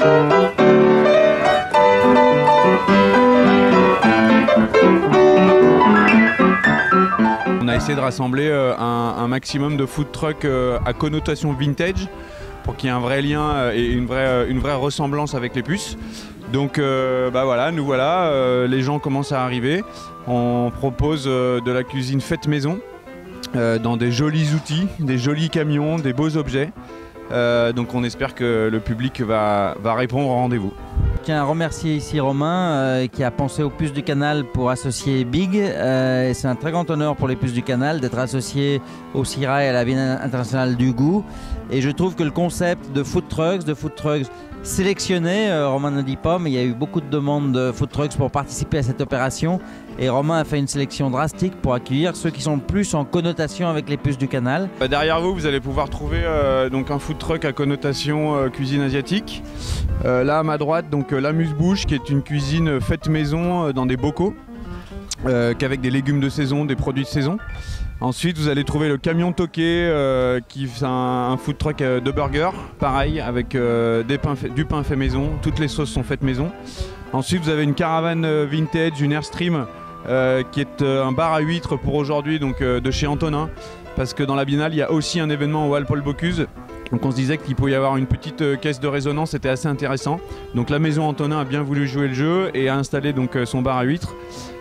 On a essayé de rassembler un maximum de food trucks à connotation vintage pour qu'il y ait un vrai lien et une vraie ressemblance avec les puces. Donc voilà, nous voilà, les gens commencent à arriver. On propose de la cuisine faite maison dans des jolis outils, des jolis camions, des beaux objets. Donc on espère que le public va répondre au rendez-vous. Je tiens à remercier ici Romain qui a pensé aux puces du Canal pour associer Big. C'est un très grand honneur pour les puces du Canal d'être associé au CIRA et à la Biennale internationale du goût. Et je trouve que le concept de food trucks sélectionnés, Romain ne dit pas, mais il y a eu beaucoup de demandes de food trucks pour participer à cette opération. Et Romain a fait une sélection drastique pour accueillir ceux qui sont plus en connotation avec les puces du Canal. Derrière vous, vous allez pouvoir trouver donc un food truck à connotation cuisine asiatique. Là à ma droite, donc l'amuse-bouche qui est une cuisine faite maison dans des bocaux qu'avec des légumes de saison, des produits de saison. Ensuite, vous allez trouver le camion toqué qui est un food truck de burger, pareil, avec du pain fait maison, toutes les sauces sont faites maison. Ensuite, vous avez une caravane vintage, une Airstream, qui est un bar à huîtres pour aujourd'hui, donc de chez Antonin, parce que dans la Biennale, il y a aussi un événement au Hall Paul Bocuse. Donc on se disait qu'il pouvait y avoir une petite caisse de résonance, c'était assez intéressant. Donc la maison Antonin a bien voulu jouer le jeu et a installé donc son bar à huîtres.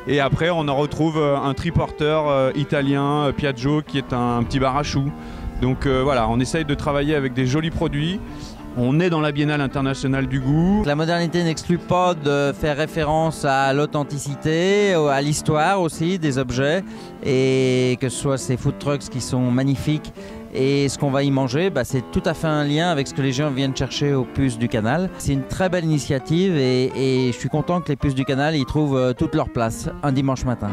Et après on en retrouve un triporteur italien, Piaggio, qui est un petit bar à choux. Donc voilà, on essaye de travailler avec des jolis produits. On est dans la Biennale internationale du goût. La modernité n'exclut pas de faire référence à l'authenticité, à l'histoire aussi des objets, et que ce soit ces food trucks qui sont magnifiques et ce qu'on va y manger, c'est tout à fait un lien avec ce que les gens viennent chercher aux puces du Canal. C'est une très belle initiative et je suis content que les puces du Canal y trouvent toute leur place un dimanche matin.